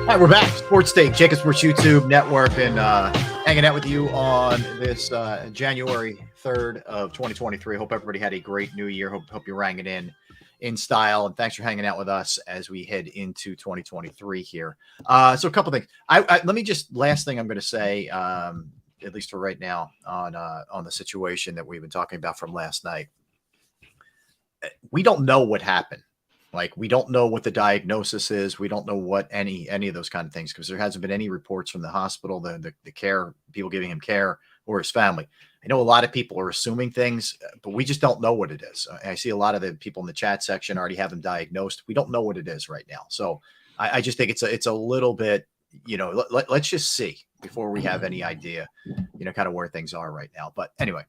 All right, we're back. Sports Take, JAKIB Sports YouTube Network, and hanging out with you on this January 3rd of 2023. Hope everybody had a great new year. Hope you're hanging in style, and thanks for hanging out with us as we head into 2023 here. So a couple things. Let me just, last thing I'm going to say, at least for right now, on the situation that we've been talking about from last night. We don't know what happened. Like, we don't know what the diagnosis is. We don't know what any of those kind of things, because there hasn't been any reports from the hospital, the care, people giving him care, or his family. I know a lot of people are assuming things, but we just don't know what it is. I see a lot of the people in the chat section already have him diagnosed. We don't know what it is right now. So I just think it's a little bit, let's just see before we have any idea, kind of where things are right now. But anyway,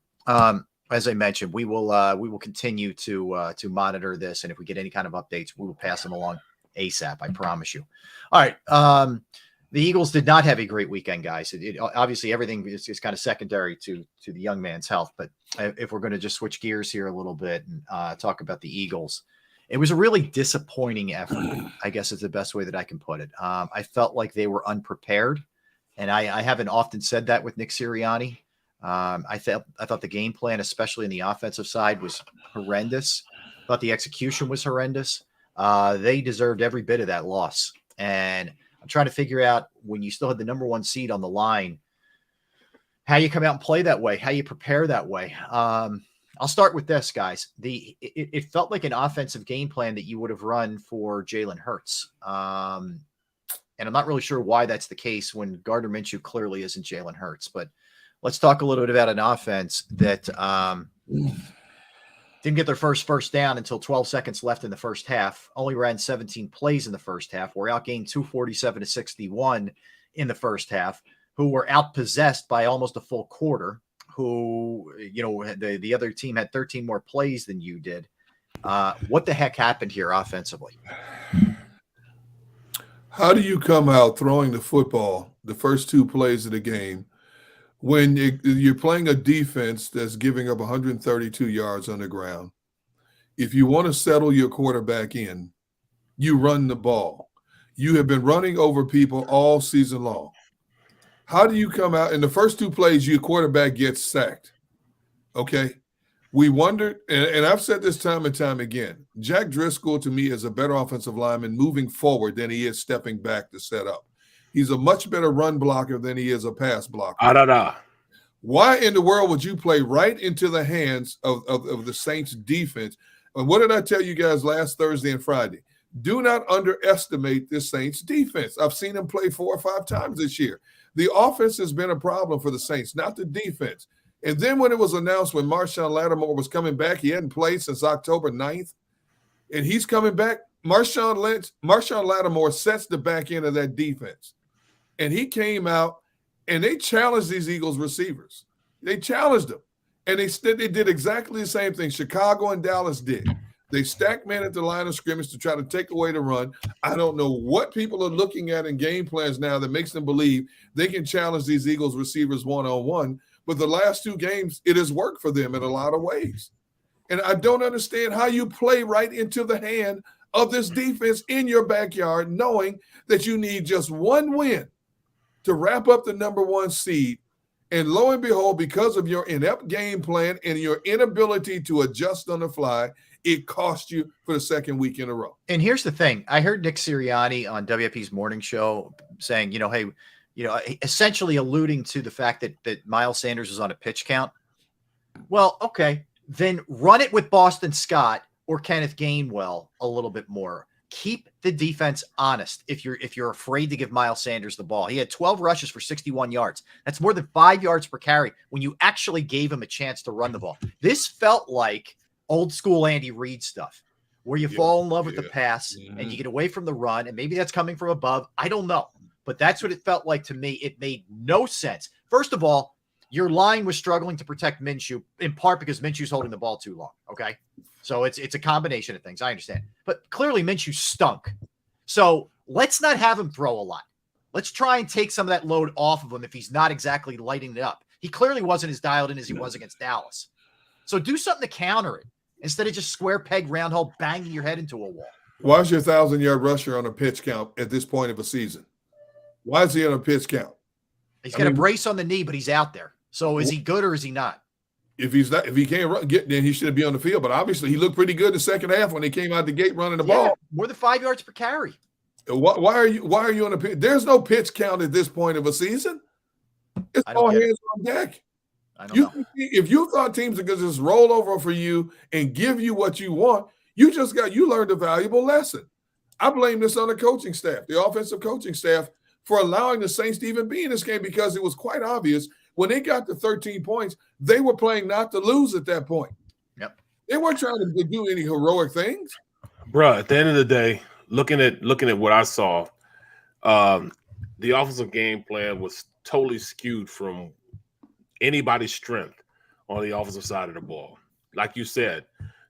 as I mentioned, we will continue to monitor this, and if we get any kind of updates, we will pass them along ASAP. I promise you. All right, the Eagles did not have a great weekend, guys. Obviously, everything is kind of secondary to the young man's health. But if we're going to just switch gears here a little bit and talk about the Eagles, it was a really disappointing effort, I guess is the best way that I can put it. I felt like they were unprepared, and I haven't often said that with Nick Sirianni. I thought the game plan, especially in the offensive side, was horrendous. I thought the execution was horrendous. They deserved every bit of that loss. And I'm trying to figure out, when you still had the number one seed on the line, how you come out and play that way, how you prepare that way. I'll start with this, guys. It felt like an offensive game plan that you would have run for Jalen Hurts. And I'm not really sure why that's the case when Gardner Minshew clearly isn't Jalen Hurts. But let's talk a little bit about an offense that didn't get their first down until 12 seconds left in the first half. Only ran 17 plays in the first half. Were outgained 247-61 in the first half. Who were outpossessed by almost a full quarter. Who, the other team had 13 more plays than you did. What the heck happened here offensively? How do you come out throwing the football the first two plays of the game when you're playing a defense that's giving up 132 yards on the ground? If you want to settle your quarterback in, you run the ball. You have been running over people all season long. How do you come out in the first two plays, your quarterback gets sacked? Okay. We wondered, and I've said this time and time again, Jack Driscoll to me is a better offensive lineman moving forward than he is stepping back to set up. He's a much better run blocker than he is a pass blocker. Why in the world would you play right into the hands of the Saints defense? And what did I tell you guys last Thursday and Friday? Do not underestimate this Saints defense. I've seen them play 4 or 5 times this year. The offense has been a problem for the Saints, not the defense. And then when it was announced when Marshawn Lattimore was coming back, he hadn't played since October 9th, and he's coming back. Marshawn Lattimore sets the back end of that defense. And he came out, and they challenged these Eagles receivers. They challenged them. And they did exactly the same thing Chicago and Dallas did. They stacked men at the line of scrimmage to try to take away the run. I don't know what people are looking at in game plans now that makes them believe they can challenge these Eagles receivers one-on-one. But the last 2 games, it has worked for them in a lot of ways. And I don't understand how you play right into the hand of this defense in your backyard, knowing that you need just one win to wrap up the number 1 seed. And lo and behold, because of your inept game plan and your inability to adjust on the fly, it cost you for the second week in a row. And here's the thing. I heard Nick Sirianni on WFP's morning show saying, hey, essentially alluding to the fact that Miles Sanders was on a pitch count. Well, okay, then run it with Boston Scott or Kenneth Gainwell a little bit more. Keep the defense honest if you're afraid to give Miles Sanders the ball. He had 12 rushes for 61 yards. That's more than 5 yards per carry when you actually gave him a chance to run the ball. This felt like old school Andy Reid stuff, where you fall in love with the pass and you get away from the run, and maybe that's coming from above. I don't know, but that's what it felt like to me. It made no sense. First of all, your line was struggling to protect Minshew, in part because Minshew's holding the ball too long, okay? So it's a combination of things. I understand. But clearly Minshew stunk. So let's not have him throw a lot. Let's try and take some of that load off of him if he's not exactly lighting it up. He clearly wasn't as dialed in as he was against Dallas. So do something to counter it instead of just square peg, round hole, banging your head into a wall. Why is your 1,000-yard rusher on a pitch count at this point of a season? Why is he on a pitch count? He's got a brace on the knee, but he's out there. So is he good or is he not? If he can't run, then he shouldn't be on the field. But obviously, he looked pretty good in the second half when he came out the gate running the ball. More than 5 yards per carry. Why are you on a pitch? There's no pitch count at this point of a season. It's all hands on deck. I don't know. If you thought teams are going to just roll over for you and give you what you want, you learned a valuable lesson. I blame this on the coaching staff, the offensive coaching staff, for allowing the Saints to even be in this game, because it was quite obvious when they got to 13 points, they were playing not to lose at that point. Yep. They weren't trying to do any heroic things. Bruh, at the end of the day, looking at what I saw, the offensive game plan was totally skewed from anybody's strength on the offensive side of the ball. Like you said,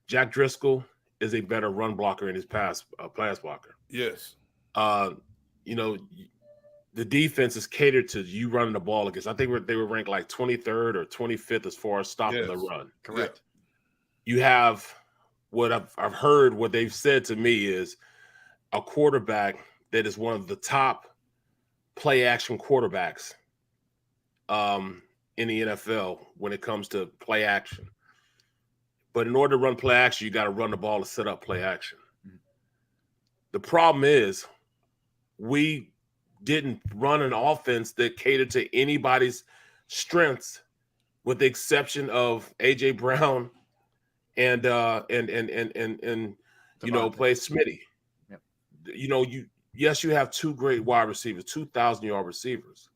Jack Driscoll is a better run blocker in his pass blocker. Yes. The defense is catered to you running the ball against. I think they were ranked like 23rd or 25th as far as stopping the run. Correct. You have what I've heard, what they've said to me is a quarterback that is one of the top play action quarterbacks in the NFL when it comes to play action. But in order to run play action, you got to run the ball to set up play action. Mm-hmm. The problem is we didn't run an offense that catered to anybody's strengths, with the exception of AJ Brown and play Smitty. Yep. You have two great wide receivers, 2,000-yard receivers,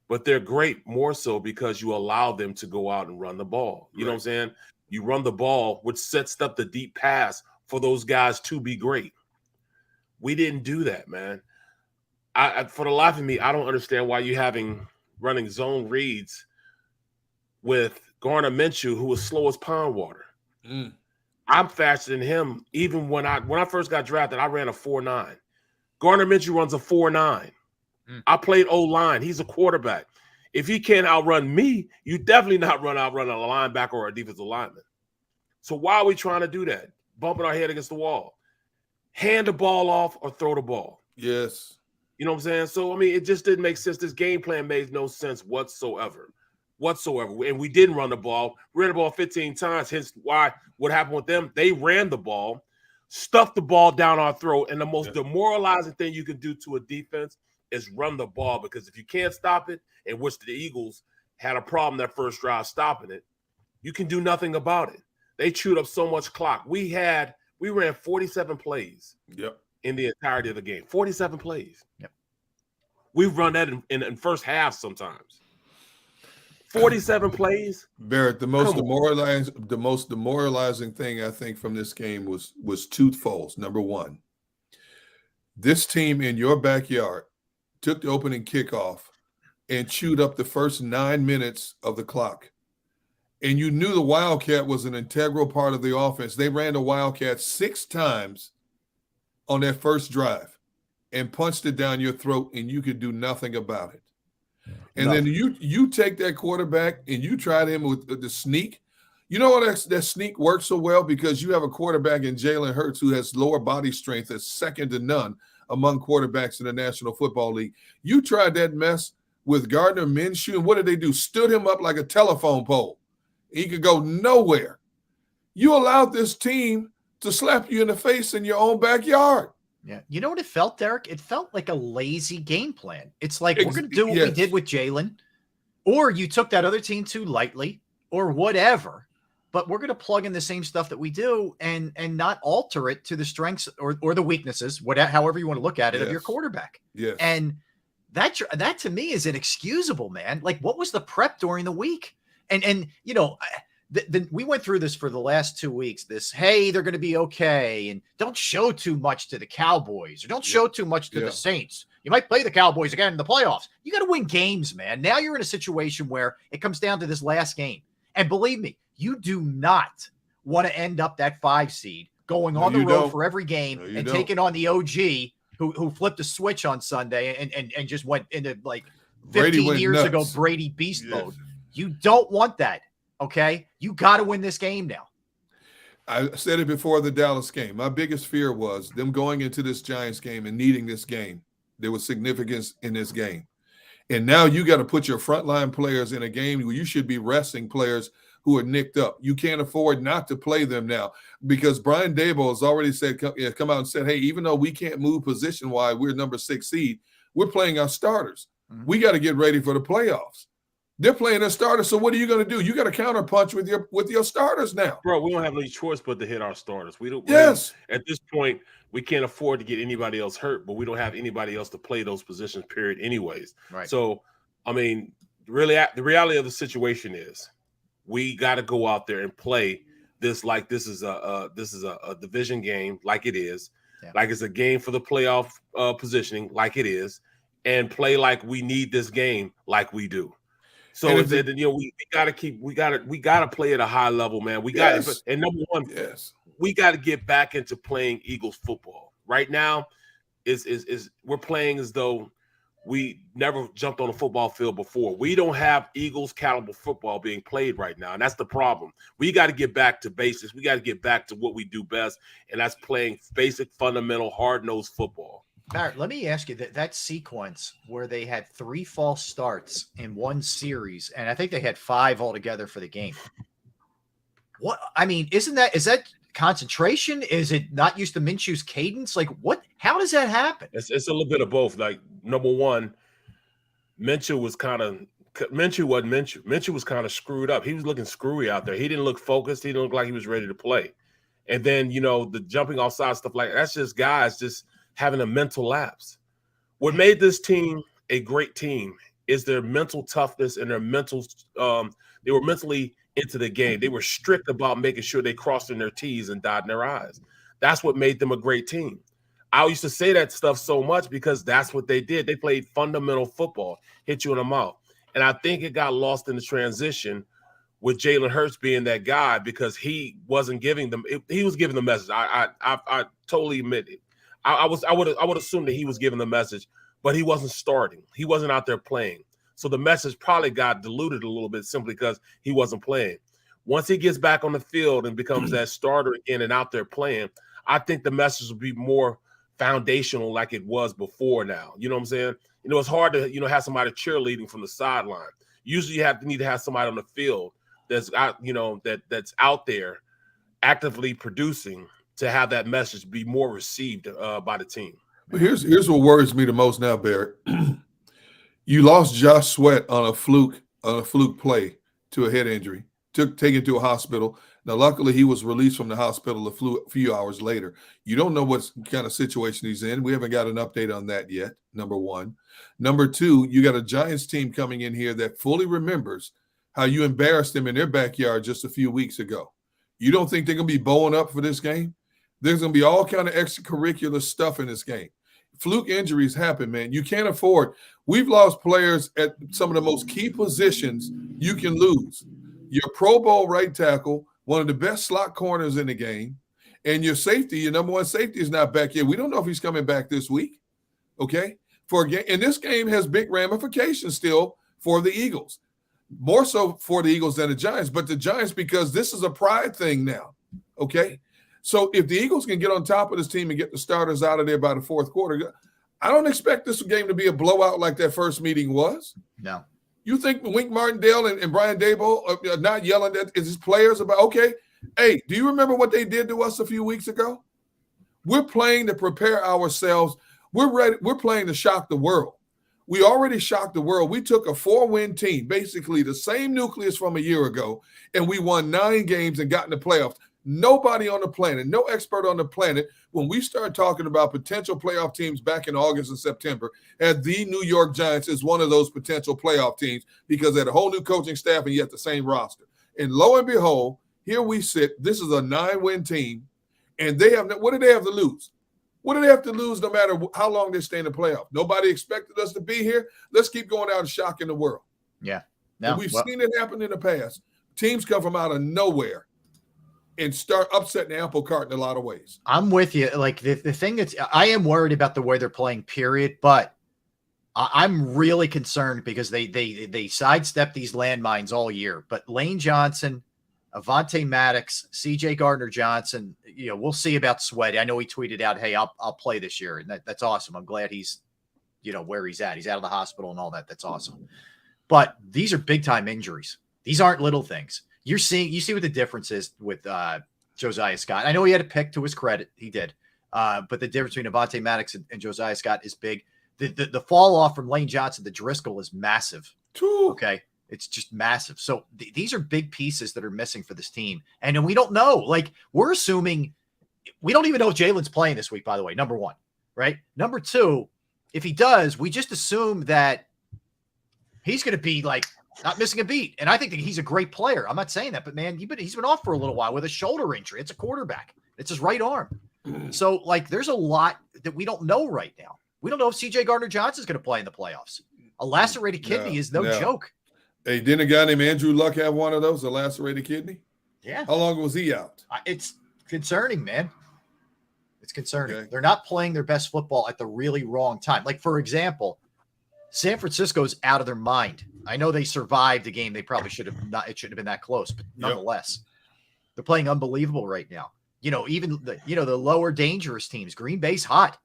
but they're great more so because you allow them to go out and run the ball. You know what I'm saying? You run the ball, which sets up the deep pass for those guys to be great. We didn't do that, man. I for the life of me, I don't understand why you're running zone reads with Gardner Minshew, who was slow as pond water. Mm. I'm faster than him. Even when I first got drafted, I ran a 4.9. Gardner Minshew runs a 4.9. Mm. I played O-line. He's a quarterback. If he can't outrun me, you definitely not outrun a linebacker or a defensive lineman. So why are we trying to do that? Bumping our head against the wall. Hand the ball off or throw the ball. Yes. You know what I'm saying? So, I mean, it just didn't make sense. This game plan made no sense whatsoever. And we didn't run the ball. We ran the ball 15 times, hence why what happened with them, they ran the ball, stuffed the ball down our throat, and the most demoralizing thing you can do to a defense is run the ball, because if you can't stop it, in which the Eagles had a problem that first drive stopping it, you can do nothing about it. They chewed up so much clock. We ran 47 plays. Yep. In the entirety of the game. 47 plays. Yep. We've run that in first half sometimes. 47 plays. Barrett, the most demoralizing thing I think from this game was twofold. Number one, this team in your backyard took the opening kickoff and chewed up the first 9 minutes of the clock. And you knew the Wildcat was an integral part of the offense. They ran the Wildcat 6 times on that first drive and punched it down your throat, and you could do nothing about it. And then you take that quarterback and you try him with the sneak. You know what, that sneak works so well because you have a quarterback in Jalen Hurts who has lower body strength that's second to none among quarterbacks in the National Football League. You tried that mess with Gardner Minshew, and what did they do? Stood him up like a telephone pole. He could go nowhere. You allowed this team to slap you in the face in your own backyard. Yeah. You know what it felt, Derek? It felt like a lazy game plan. It's like, we're going to do what we did with Jalen, or you took that other team too lightly, or whatever, but we're going to plug in the same stuff that we do and not alter it to the strengths or the weaknesses, however you want to look at it, of your quarterback. Yes. And that to me is inexcusable, man. Like, what was the prep during the week? And you know, we went through this for the last 2 weeks. Hey, they're going to be okay, and don't show too much to the Cowboys, or don't show too much to the Saints. You might play the Cowboys again in the playoffs. You got to win games, man. Now you're in a situation where it comes down to this last game, and believe me, you do not want to end up that 5 seed going on the road for every game and taking on the OG who flipped a switch on Sunday and just went into like 15 years ago Brady beast mode. You don't want that. Okay, you got to win this game now. I said it before the Dallas game. My biggest fear was them going into this Giants game and needing this game There was significance in this game. And now you got to put your frontline players in a game where you should be resting players who are nicked up. You can't afford not to play them now because Brian Daboll has already said, come out and said, hey, even though we can't move position-wise, we're number 6 seed, we're playing our starters. Mm-hmm. We got to get ready for the playoffs. They're playing their starters, so what are you going to do? You got to counterpunch with your starters now. Bro, we don't have any choice but to hit our starters. We don't. Yes. At this point, we can't afford to get anybody else hurt, but we don't have anybody else to play those positions, period, anyways. Right. So, I mean, really, the reality of the situation is we got to go out there and play this like this is a division game, like it is, like it's a game for the playoff positioning, like it is, and play like we need this game, like we do. So we gotta play at a high level, man. We got and number one, we got to get back into playing Eagles football. Right now, is we're playing as though we never jumped on a football field before. We don't have Eagles caliber football being played right now, and that's the problem. We got to get back to basics. We got to get back to what we do best, and that's playing basic, fundamental, hard-nosed football. Barrett, let me ask you that sequence where they had 3 false starts in one series, and I think they had 5 altogether for the game. What I mean, is that concentration? Is it not used to Minshew's cadence? Like, what? How does that happen? It's a little bit of both. Like, number one, Minshew was kind of Minshew was kind of screwed up. He was looking screwy out there. He didn't look focused. He didn't look like he was ready to play. And then the jumping offside stuff like that's just guys just having a mental lapse. What made this team a great team is their mental toughness and their mental they were mentally into the game. They were strict about making sure they crossed in their T's and dotted their I's. That's what made them a great team. I used to say that stuff so much because that's what they did. They played fundamental football, hit you in the mouth. And I think it got lost in the transition with Jalen Hurts being that guy because he wasn't giving them – he was giving the message. I totally admit it. I would assume that he was giving the message, but he wasn't starting. He wasn't out there playing. So the message probably got diluted a little bit simply because he wasn't playing. Once he gets back on the field and becomes that starter again and out there playing, I think the message will be more foundational like it was before now. You know what I'm saying? It's hard to, have somebody cheerleading from the sideline. Usually you need to have somebody on the field that's out, that's out there actively producing to have that message be more received by the team. But here's what worries me the most now, Barrett. You lost Josh Sweat on a fluke play to a head injury, taken to a hospital. Now, luckily, he was released from the hospital a few hours later. You don't know what kind of situation he's in. We haven't got an update on that yet, number one. Number two, you got a Giants team coming in here that fully remembers how you embarrassed them in their backyard just a few weeks ago. You don't think they're going to be bowing up for this game? There's going to be all kind of extracurricular stuff in this game. Fluke injuries happen, man. You can't afford. We've lost players at some of the most key positions you can lose. Your Pro Bowl right tackle, one of the best slot corners in the game, and your safety, your number one safety is not back yet. We don't know if he's coming back this week, okay? And this game has big ramifications still for the Eagles, more so for the Eagles than the Giants, but the Giants because this is a pride thing now, okay? So if the Eagles can get on top of this team and get the starters out of there by the fourth quarter, I don't expect this game to be a blowout like that first meeting was. No. You think Wink Martindale and Brian Daboll are not yelling at his players about, okay, hey, do you remember what they did to us a few weeks ago? We're playing to prepare ourselves. We're ready. We're playing to shock the world. We already shocked the world. We took a 4-win team, basically the same nucleus from a year ago, and we won 9 games and got in the playoffs. Nobody on the planet, no expert on the planet, when we started talking about potential playoff teams back in August and September, had the New York Giants as one of those potential playoff teams because they had a whole new coaching staff and yet the same roster. And lo and behold, here we sit. This is a 9-win team, and they have what do they have to lose? What do they have to lose no matter how long they stay in the playoff? Nobody expected us to be here. Let's keep going out and shocking the world. Yeah. No, we've seen it happen in the past. Teams come from out of nowhere and start upsetting the apple cart in a lot of ways. I'm with you. Like the thing I am worried about the way they're playing, period. But I'm really concerned because they sidestep these landmines all year. But Lane Johnson, Avonte Maddox, CJ Gardner-Johnson, we'll see about Sweat. I know he tweeted out, hey, I'll play this year. And that's awesome. I'm glad he's where he's at. He's out of the hospital and all that. That's awesome. But these are big time injuries. These aren't little things. You see what the difference is with Josiah Scott. I know he had a pick, to his credit. He did. But the difference between Avonte Maddox and Josiah Scott is big. The fall off from Lane Johnson to Driscoll is massive. Okay. It's just massive. So these are big pieces that are missing for this team. And we don't know. Like, we're assuming we don't even know if Jalen's playing this week, by the way, number one, right? Number two, if he does, we just assume that he's going to be like not missing a beat. And I think that he's a great player. I'm not saying that, but man, he's been off for a little while with a shoulder injury. It's a quarterback. It's his right arm. So like, there's a lot that we don't know right now. We don't know if CJ Gardner-Johnson is going to play in the playoffs. A lacerated kidney is no joke. Hey, didn't a guy named Andrew Luck have one of those, a lacerated kidney? Yeah. How long was he out? It's concerning, man. It's concerning. Okay. They're not playing their best football at the really wrong time. Like, for example, San Francisco's out of their mind. I know they survived a game they probably should have not. It shouldn't have been that close, but nonetheless, they're playing unbelievable right now. Even the lower dangerous teams. Green Bay's hot.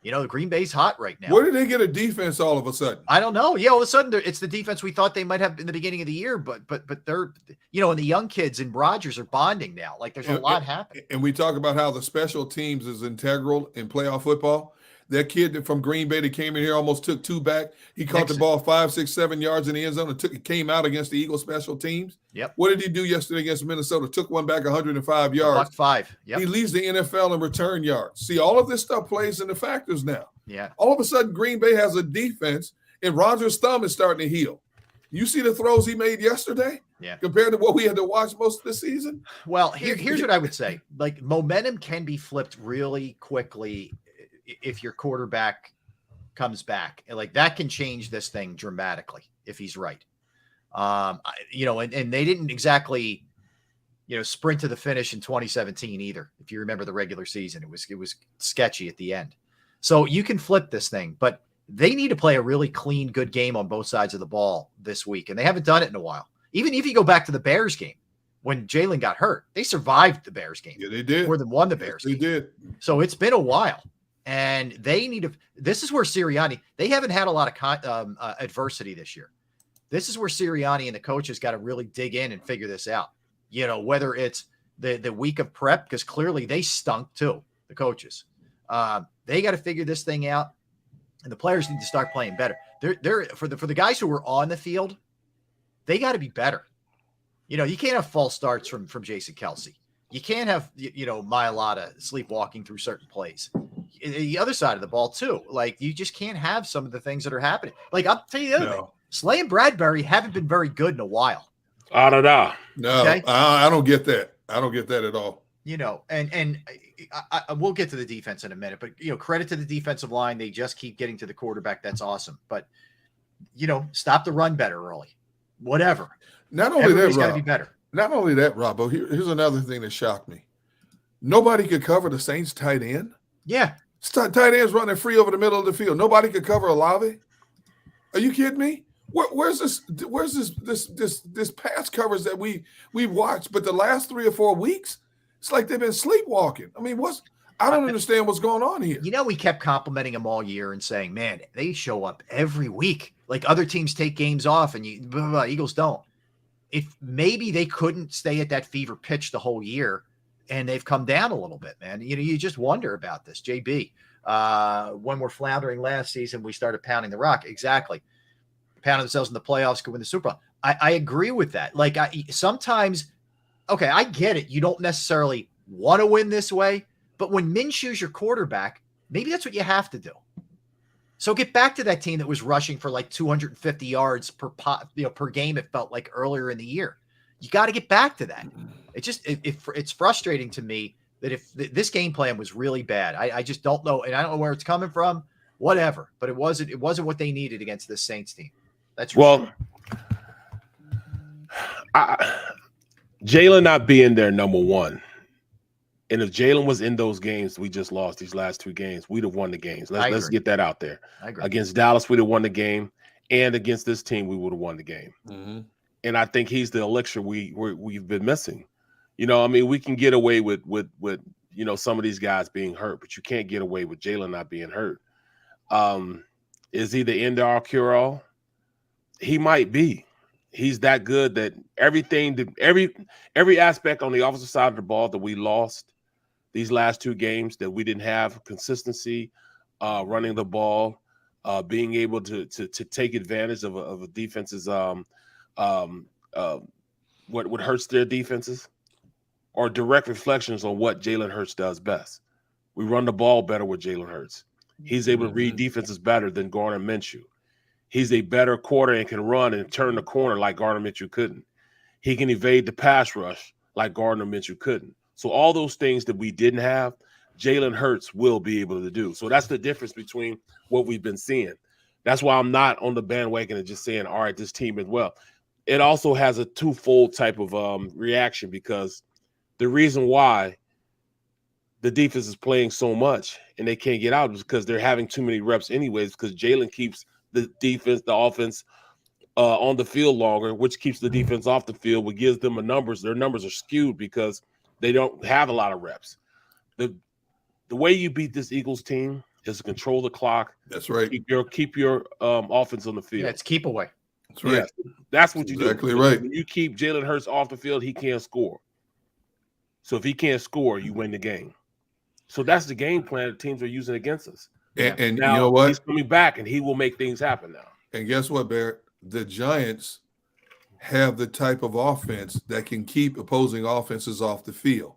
The Green Bay's hot right now. Where did they get a defense all of a sudden? I don't know. Yeah, all of a sudden it's the defense we thought they might have in the beginning of the year, but they're and the young kids and Rodgers are bonding now. Like, there's a lot happening. And we talk about how the special teams is integral in playoff football. That kid from Green Bay that came in here almost took two back. He caught the ball 5, 6, 7 yards in the end zone and came out against the Eagles special teams. Yep. What did he do yesterday against Minnesota? Took one back 105 yards. 5. Yep. He leads the NFL in return yards. See, all of this stuff plays into factors now. Yeah. All of a sudden, Green Bay has a defense, and Rodgers' thumb is starting to heal. You see the throws he made yesterday? Yeah. Compared to what we had to watch most of the season? Well, here's what I would say. Like, momentum can be flipped really quickly if your quarterback comes back. Like, that can change this thing dramatically if he's right. And they didn't exactly, sprint to the finish in 2017 either. If you remember the regular season, it was sketchy at the end. So you can flip this thing, but they need to play a really clean, good game on both sides of the ball this week. And they haven't done it in a while. Even if you go back to the Bears game, when Jalen got hurt, they survived the Bears game. Yeah, they did. More than won the Bears game. They did. So it's been a while. And they need to – this is where Sirianni – they haven't had a lot of adversity this year. This is where Sirianni and the coaches got to really dig in and figure this out. Whether it's the week of prep, because clearly they stunk too, the coaches. They got to figure this thing out, and the players need to start playing better. They're for the guys who were on the field, they got to be better. You can't have false starts from Jason Kelsey. You can't have Mailata sleepwalking through certain plays. The other side of the ball too. Like, you just can't have some of the things that are happening. Like, I'll tell you the other thing. Slay and Bradbury haven't been very good in a while. No, okay? I don't get that. I don't get that at all. And I we'll get to the defense in a minute, but credit to the defensive line. They just keep getting to the quarterback. That's awesome. But stop the run better early. Whatever. Not only Everybody's that, got Rob. to be better. Not only that, Rob, but here's another thing that shocked me. Nobody could cover the Saints tight end. Yeah. Tight ends running free over the middle of the field. Nobody could cover Olave. Are you kidding me? Where's this pass coverage that we've watched? But the last 3 or 4 weeks, it's like they've been sleepwalking. I mean, I don't understand what's going on here. We kept complimenting them all year and saying, man, they show up every week. Like, other teams take games off and blah, blah, blah, Eagles don't. If maybe they couldn't stay at that fever pitch the whole year, and they've come down a little bit, man. You just wonder about this. JB, when we're floundering last season, we started pounding the rock. Exactly. Pounding themselves in the playoffs, could win the Super Bowl. I agree with that. Like, sometimes, okay, I get it. You don't necessarily want to win this way, but when Minshew's your quarterback, maybe that's what you have to do. So get back to that team that was rushing for like 250 yards per game. It felt like earlier in the year. You got to get back to that. It's frustrating to me that if this game plan was really bad, I just don't know, and I don't know where it's coming from. Whatever, but it wasn't what they needed against this Saints team. That's sure. Jalen not being there, number one. And if Jalen was in those games we just lost, these last 2 games, we'd have won the games. Let's get that out there. I agree. Against Dallas, we'd have won the game, and against this team, we would have won the game. Mm-hmm. And I think he's the elixir we've been missing. We can get away with some of these guys being hurt, but you can't get away with Jalen not being hurt. Is he the end all cure all? He might be. He's that good that every aspect on the offensive side of the ball that we lost these last 2 games, that we didn't have consistency, running the ball, being able to take advantage of a defense's what hurts their defenses, are direct reflections on what Jalen Hurts does best. We run the ball better with Jalen Hurts. He's able to read defenses better than Gardner Minshew. He's a better quarter and can run and turn the corner like Gardner Minshew couldn't. He can evade the pass rush like Gardner Minshew couldn't. So all those things that we didn't have, Jalen Hurts will be able to do. So that's the difference between what we've been seeing. That's why I'm not on the bandwagon and just saying, all right, this team is well. It also has a twofold type of reaction, because the reason why the defense is playing so much and they can't get out is because they're having too many reps anyways, because Jalen keeps the defense, the offense on the field longer, which keeps the defense off the field, which gives them numbers. Their numbers are skewed because they don't have a lot of reps. The way you beat this Eagles team is to control the clock. That's right. Keep your offense on the field. Yeah, it's keep away. That's right. Yes, that's what you do. Exactly right. When you keep Jalen Hurts off the field, he can't score. So if he can't score, you win the game. So that's the game plan that teams are using against us. And now, you know what? He's coming back, and he will make things happen now. And guess what, Barrett? The Giants have the type of offense that can keep opposing offenses off the field.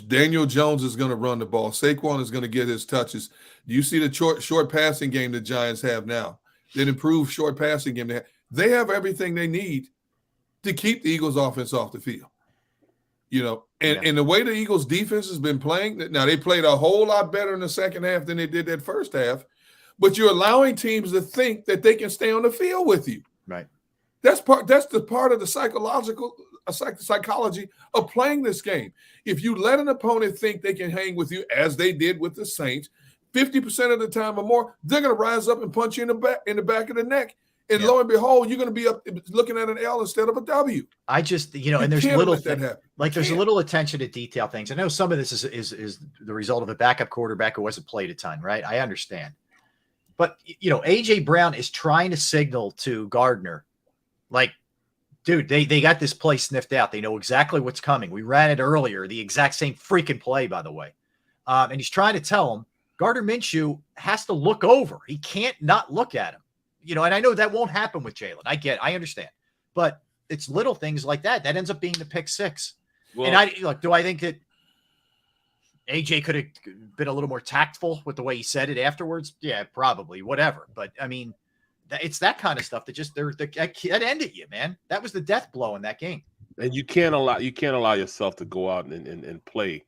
Daniel Jones is going to run the ball. Saquon is going to get his touches. Do you see the short passing game the Giants have now? That improved short passing game. They have everything they need to keep the Eagles offense off the field. You know, and the way the Eagles defense has been playing, now they played a whole lot better in the second half than they did that first half, but you're allowing teams to think that they can stay on the field with you. Right. That's the part of the psychology of playing this game. If you let an opponent think they can hang with you, as they did with the Saints, 50% of the time or more, they're going to rise up and punch you in the back of the neck. And lo and behold, you're going to be up looking at an L instead of a W. I just, and there's little there's a little attention to detail things. I know some of this is the result of a backup quarterback who wasn't played a ton, right? I understand. But, AJ Brown is trying to signal to Gardner, like, dude, they got this play sniffed out. They know exactly what's coming. We ran it earlier, the exact same freaking play, by the way. And he's trying to tell him, Gardner Minshew has to look over. He can't not look at him. And I know that won't happen with Jalen. I understand. But it's little things like that. That ends up being the pick six. Well, and do I think that AJ could have been a little more tactful with the way he said it afterwards? Yeah, probably. Whatever. But, I mean, it's that kind of stuff that just that ended you, man. That was the death blow in that game. And you can't allow yourself to go out and play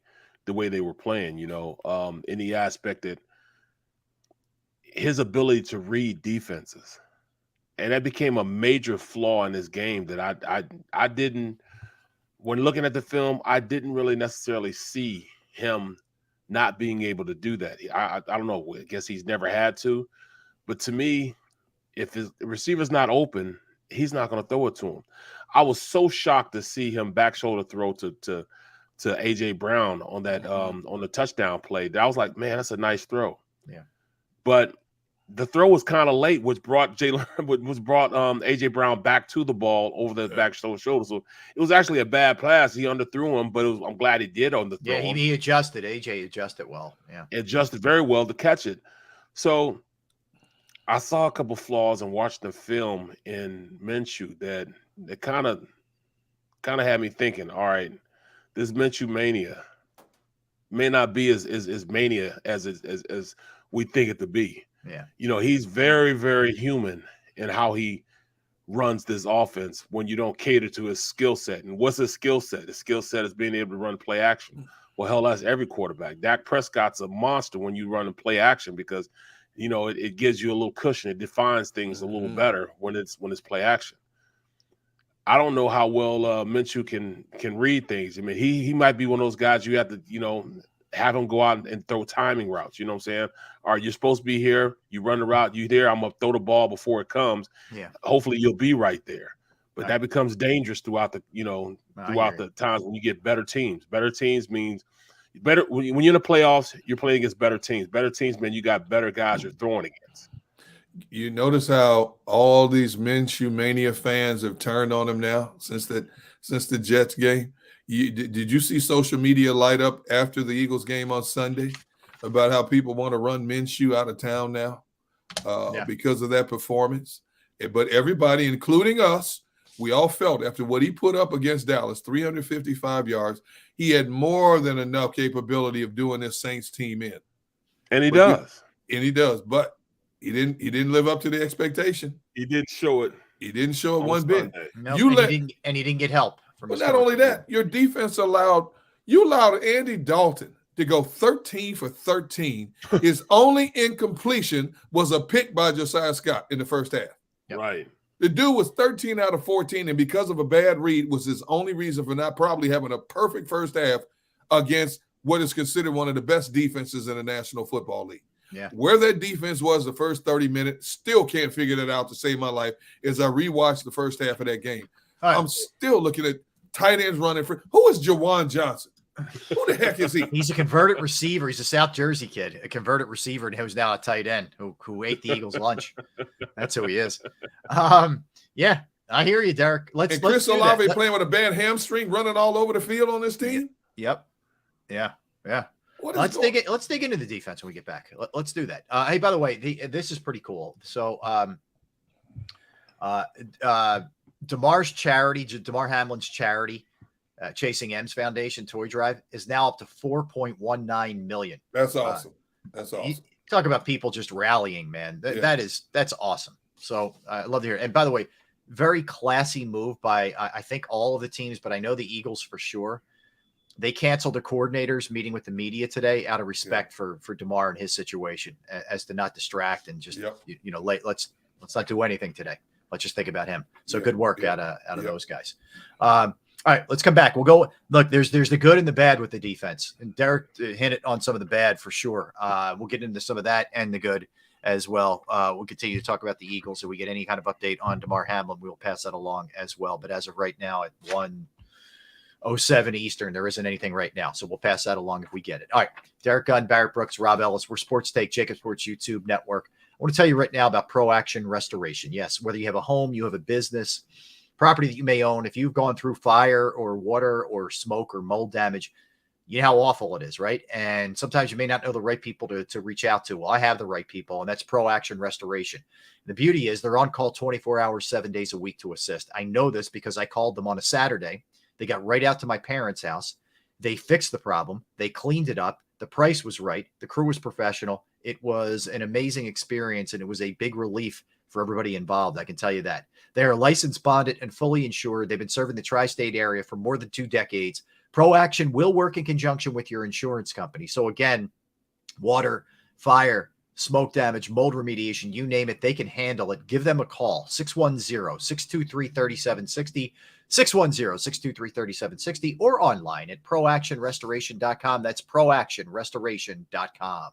the way they were playing, in the aspect that his ability to read defenses. And that became a major flaw in his game that I didn't, when looking at the film, I didn't really necessarily see him not being able to do that. I don't know. I guess he's never had to. But to me, if his receiver's not open, he's not going to throw it to him. I was so shocked to see him back shoulder throw to AJ Brown on that on the touchdown play. I was like, man, that's a nice throw. Yeah. But the throw was kind of late, which brought AJ Brown back to the ball over the back shoulder. So it was actually a bad pass. He underthrew him, but I'm glad he did on the throw. Yeah, he adjusted. AJ adjusted well. Yeah, adjusted very well to catch it. So I saw a couple flaws and watched the film in Minshew that kind of had me thinking, all right, this Minshew mania may not be as mania as we think it to be. Yeah. He's very, very human in how he runs this offense when you don't cater to his skill set. And what's his skill set? His skill set is being able to run play action. Well, hell, that's every quarterback. Dak Prescott's a monster when you run and play action because, it gives you a little cushion. It defines things a little better when it's play action. I don't know how well Minshew can read things. I mean, he might be one of those guys you have to, have him go out and throw timing routes. You know what I'm saying? All right, you're supposed to be here. You run the route. You there. I'm going to throw the ball before it comes. Yeah. Hopefully you'll be right there. But that becomes dangerous throughout the times when you get better teams. Better teams means better when you're in the playoffs, you're playing against better teams. Better teams mean you got better guys you're throwing against. You notice how all these Minshew Mania fans have turned on him now since the Jets game. Did you see social media light up after the Eagles game on Sunday about how people want to run Minshew out of town now because of that performance? But everybody, including us, we all felt after what he put up against Dallas, 355 yards, he had more than enough capability of doing this Saints team in. And he does. But he didn't live up to the expectation. He didn't show it. He didn't show it one bit. No, he didn't get help from But not only that, your defense allowed Andy Dalton to go 13 for 13. His only incompletion was a pick by Josiah Scott in the first half. Yep. Right. The dude was 13 out of 14, and because of a bad read was his only reason for not probably having a perfect first half against what is considered one of the best defenses in the National Football League. Yeah. Where that defense was the first 30 minutes, still can't figure that out to save my life as I rewatched the first half of that game. Right. I'm still looking at tight ends running for – who is Jawan Johnson? Who the heck is he? He's a converted receiver. He's a South Jersey kid, a converted receiver, and who's now a tight end who ate the Eagles' lunch. That's who he is. Yeah, I hear you, Derek. And Chris Olave playing with a bad hamstring, running all over the field on this team? Yep. Yeah. Let's dig into the defense when we get back. Let's do that. Hey, by the way, this is pretty cool. So, Damar's charity, Damar Hamlin's charity, Chasing M's Foundation Toy Drive is now up to $4.19 million. That's awesome. That's awesome. Talk about people just rallying, man. That's awesome. So I love to hear it. And by the way, very classy move by I think all of the teams, but I know the Eagles for sure. They canceled the coordinators meeting with the media today out of respect for Damar and his situation, as to not distract and just let's not do anything today. Let's just think about him. So good work out of those guys. All right, let's come back. We'll go. Look, there's the good and the bad with the defense. And Derek hinted on some of the bad for sure. We'll get into some of that and the good as well. We'll continue to talk about the Eagles. If we get any kind of update on Damar Hamlin, we'll pass that along as well. But as of right now at 1:07 Eastern, there isn't anything right now. So we'll pass that along if we get it. All right, Derek Gunn, Barrett Brooks, Rob Ellis. We're Sports Take, JAKIB Sports YouTube Network. I want to tell you right now about Pro Action Restoration. Yes, whether you have a home, you have a business, property that you may own, if you've gone through fire or water or smoke or mold damage, you know how awful it is, right? And sometimes you may not know the right people to reach out to. Well, I have the right people, and that's Pro Action Restoration. And the beauty is they're on call 24 hours, 7 days a week to assist. I know this because I called them on a Saturday. They got right out to my parents' house. They fixed the problem. They cleaned it up. The price was right. The crew was professional. It was an amazing experience, and it was a big relief for everybody involved. I can tell you that. They are licensed, bonded, and fully insured. They've been serving the tri-state area for more than 2 decades. Pro Action will work in conjunction with your insurance company. So again, water, fire, smoke damage, mold remediation, you name it, they can handle it. Give them a call, 610-623-3760, 610-623-3760, or online at proactionrestoration.com. That's proactionrestoration.com.